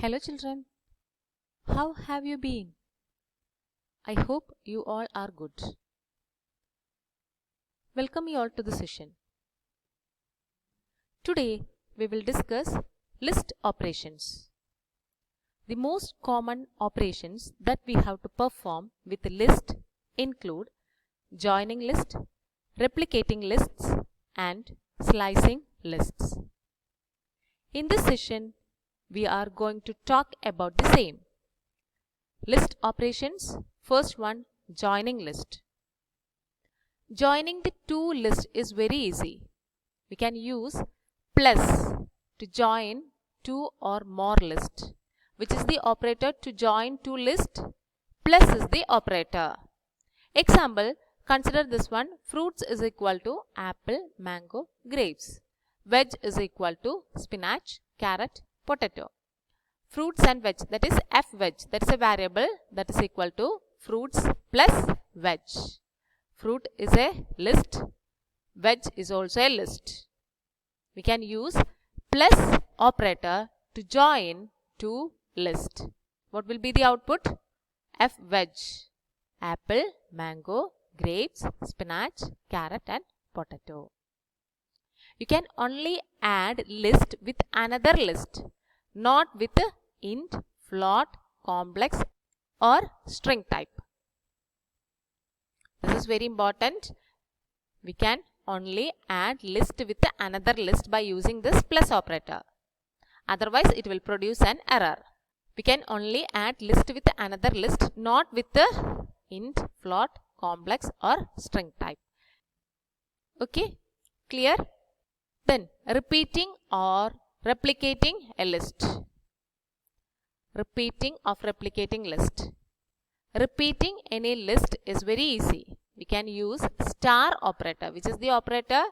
Hello children, how have you been? I hope you all are good. Welcome you all to the session. Today we will discuss list operations. The most common operations that we have to perform with a list include joining list, replicating lists and slicing lists. In this session, we are going to talk about the same. List operations. First one, joining list. Joining the two lists is very easy. We can use plus to join two or more lists. Which is the operator to join two lists? Plus is the operator. Example, consider this one. Fruits is equal to apple, mango, grapes. Veg is equal to spinach, carrot, potato. Fruits and veg, that is f veg, that is a variable that is equal to fruits plus veg. Fruit is a list, veg is also a list. We can use plus operator to join two lists. What will be the output? F veg, apple, mango, grapes, spinach, carrot and potato. You can only add list with another list, not with int, float, complex or string type. This is very important. We can only add list with another list by using this plus operator. Otherwise, it will produce an error. We can only add list with another list, not with the int, float, complex or string type. Okay, clear? Then repeating or replicating a list. Repeating of replicating list. Repeating any list is very easy. We can use star operator. Which is the operator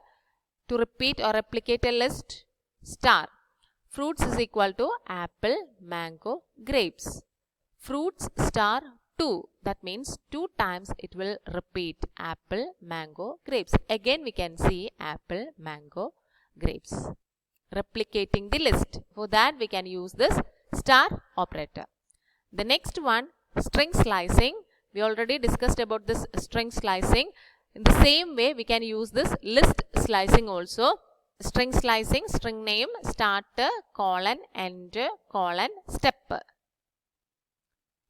to repeat or replicate a list? Star. Fruits is equal to apple, mango, grapes. Fruits star 2. That means 2 times it will repeat apple, mango, grapes. Again we can see apple, mango, grapes. Replicating the list. For that we can use this star operator. The next one, string slicing. We already discussed about this string slicing. In the same way we can use this list slicing also. String slicing, string name, starter, colon, enter, colon, step.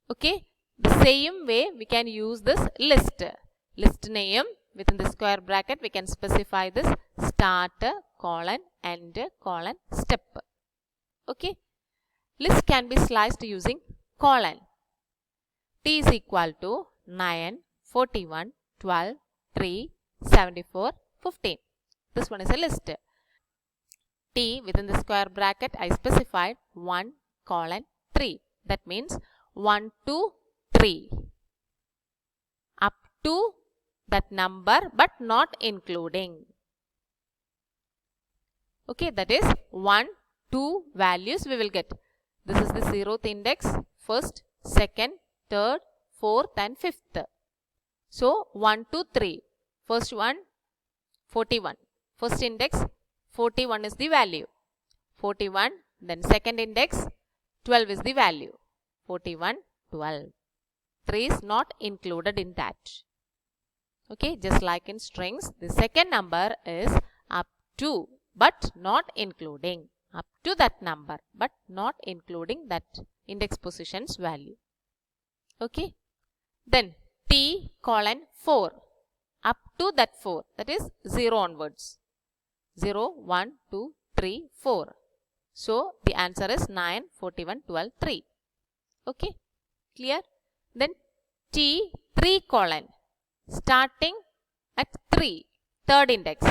Okay. The same way we can use this list. List name within the square bracket we can specify this starter, colon, enter, colon, step. Okay. List can be sliced using colon. T is equal to 9, 41, 12, 3, 74, 15. This one is a list. T within the square bracket I specified 1, colon, 3. That means 1 to 3. Up to that number but not including. Okay, that is 1, 2 values we will get. This is the 0th index, 1st, 2nd, 3rd, 4th and 5th. So 1 to 3. First one 41. First index 41 is the value. 41. Then second index 12 is the value. 41, 12. 3 is not included in that. Okay, just like in strings, the second number is up to but not including. Up to that number but not including that index position's value. Okay. Then T colon 4. Up to that 4. That is 0 onwards. 0, 1, 2, 3, 4. So the answer is 9, 41, 12, 3. Okay. Clear? Then T 3 colon. Starting at 3. Third index.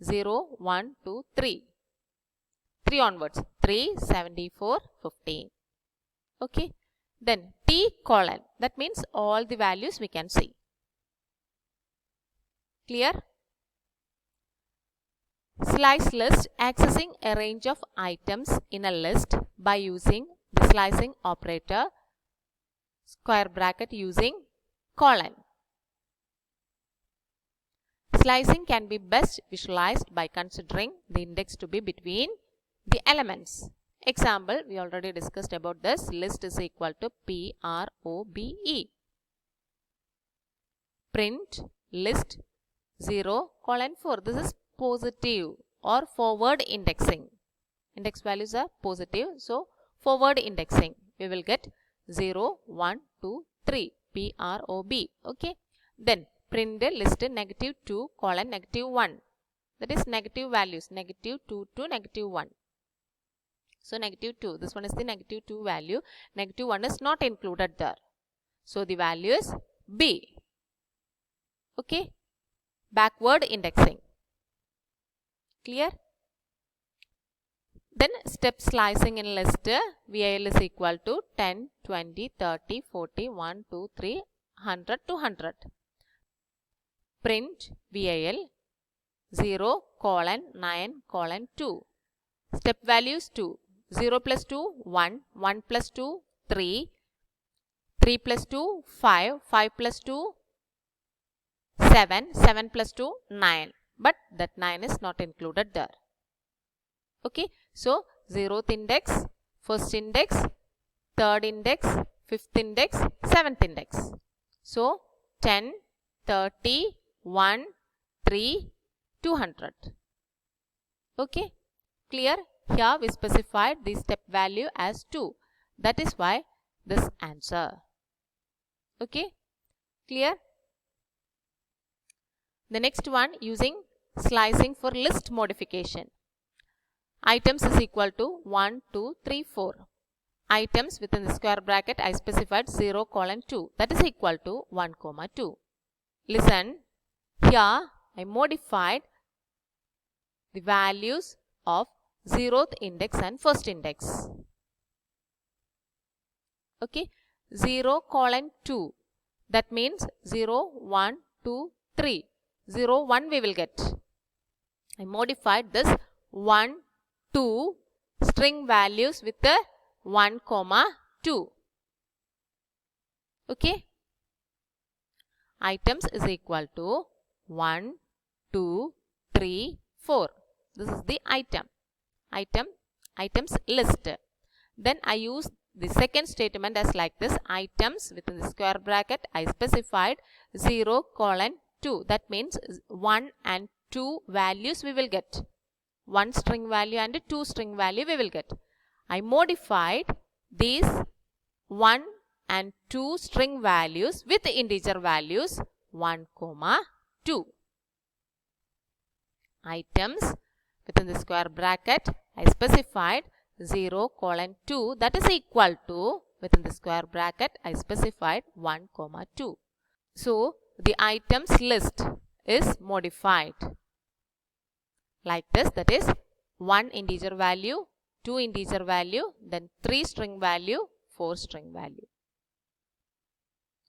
0, 1, 2, 3. 3 onwards. 3, 74, 15. Okay. Then T colon. That means all the values we can see. Clear? Slice list, accessing a range of items in a list by using the slicing operator, square bracket using colon. Slicing can be best visualized by considering the index to be between the elements. Example, we already discussed about this. List is equal to PROBE. Print list 0:4. This is positive or forward indexing. Index values are positive. So, forward indexing. We will get 0, 1, 2, 3. PROB. Okay. Then, print the list -2:-1. That is negative values. -2 to -1. So, -2. This one is the -2 value. -1 is not included there. So, the value is B. Okay. Backward indexing. Clear? Then step slicing in list. VAL is equal to 10, 20, 30, 40, 1, 2, 3, 100, 200. Print VAL 0:9:2. Step values 2. 0 plus 2, 1, 1 plus 2, 3, 3 plus 2, 5, 5 plus 2, 7, 7 plus 2, 9. But that 9 is not included there. Okay. So, 0th index, 1st index, 3rd index, 5th index, 7th index. So, 10, 30, 1, 3, 200. Okay. Clear? Here we specified the step value as 2. That is why this answer. Okay. Clear? The next one, using slicing for list modification. Items is equal to 1, 2, 3, 4. Items within the square bracket I specified 0:2. That is equal to 1, 2. Listen, here I modified the values of 0th index and 1st index. Okay, 0:2. That means 0, 1, 2, 3. 0, 1 we will get. I modified this 1, 2 string values with the 1, 2. Okay. Items is equal to 1, 2, 3, 4. This is the items list. Then I use the second statement as like this. Items within the square bracket I specified 0:2. That means 1 and 2 values we will get. 1 string value and 2 string value we will get. I modified these 1 and 2 string values with integer values 1, 2. Items within the square bracket I specified 0:2. That is equal to, within the square bracket I specified 1, 2. So, the items list is modified like this. That is 1 integer value, 2 integer value, then 3 string value, 4 string value.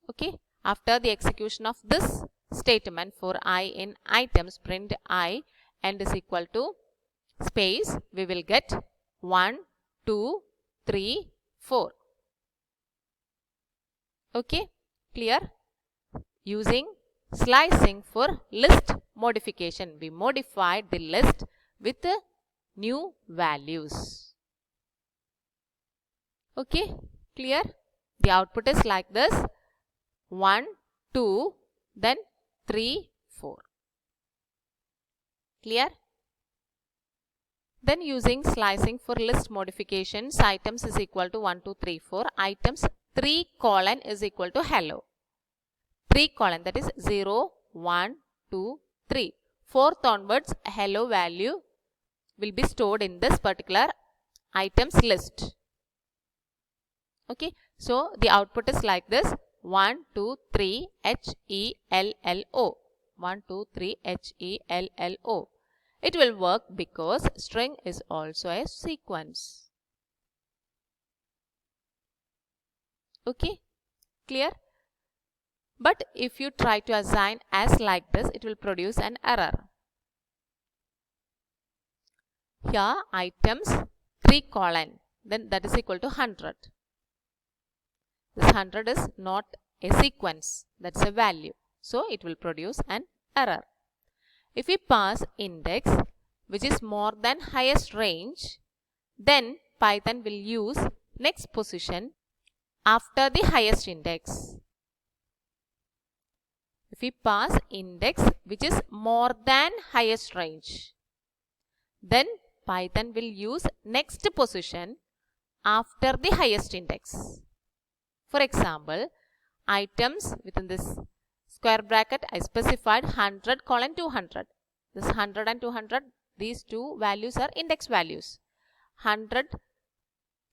Okay. After the execution of this statement for I in items, print I and is equal to space, we will get 1, 2, 3, 4. Okay. Clear? Using slicing for list modification, we modified the list with new values. Okay. Clear? The output is like this: 1, 2, then 3, 4. Clear? Then using slicing for list modifications, items is equal to 1, 2, 3, 4. Items 3 colon is equal to hello. 3 colon, that is 0, 1, 2, 3. 4th onwards, hello value will be stored in this particular items list. Okay. So, the output is like this: 1, 2, 3, HELLO. 1, 2, 3, HELLO. It will work because string is also a sequence. Okay. Clear? But if you try to assign as like this, it will produce an error. Here items 3 colon, then that is equal to 100. This 100 is not a sequence, that's a value. So it will produce an error. If we pass index which is more than highest range, then Python will use next position after the highest index. If we pass index which is more than highest range, then Python will use next position after the highest index. For example, items within this square bracket I specified 100 colon 200. This 100 and 200, these two values are index values. 100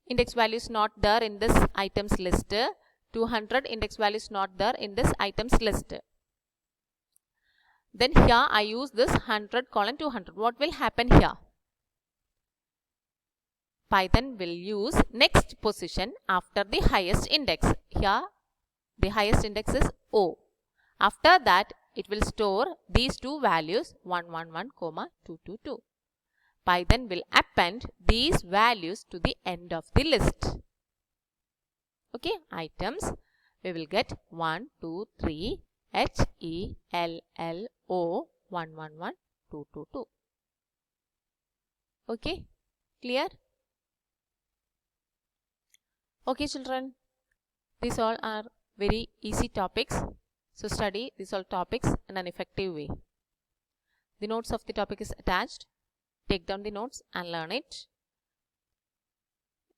index value is not there in this items list. 200 index value is not there in this items list. Then here I use this 100 colon 200. What will happen here? Python will use next position after the highest index. Here the highest index is O. After that it will store these two values 111, 222. Python will append these values to the end of the list. Okay, items we will get 1, 2, 3, H, E, L, L, O, 111, 222. Okay, clear? Okay children, these all are very easy topics. So study these all topics in an effective way. The notes of the topic is attached. Take down the notes and learn it.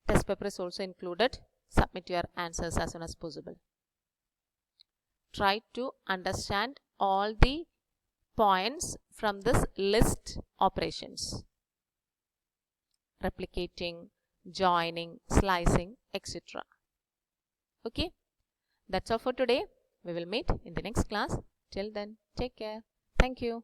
Test paper is also included. Submit your answers as soon as possible. Try to understand all the points from this list operations. Replicating, joining, slicing, etc. Okay, that's all for today. We will meet in the next class. Till then, take care. Thank you.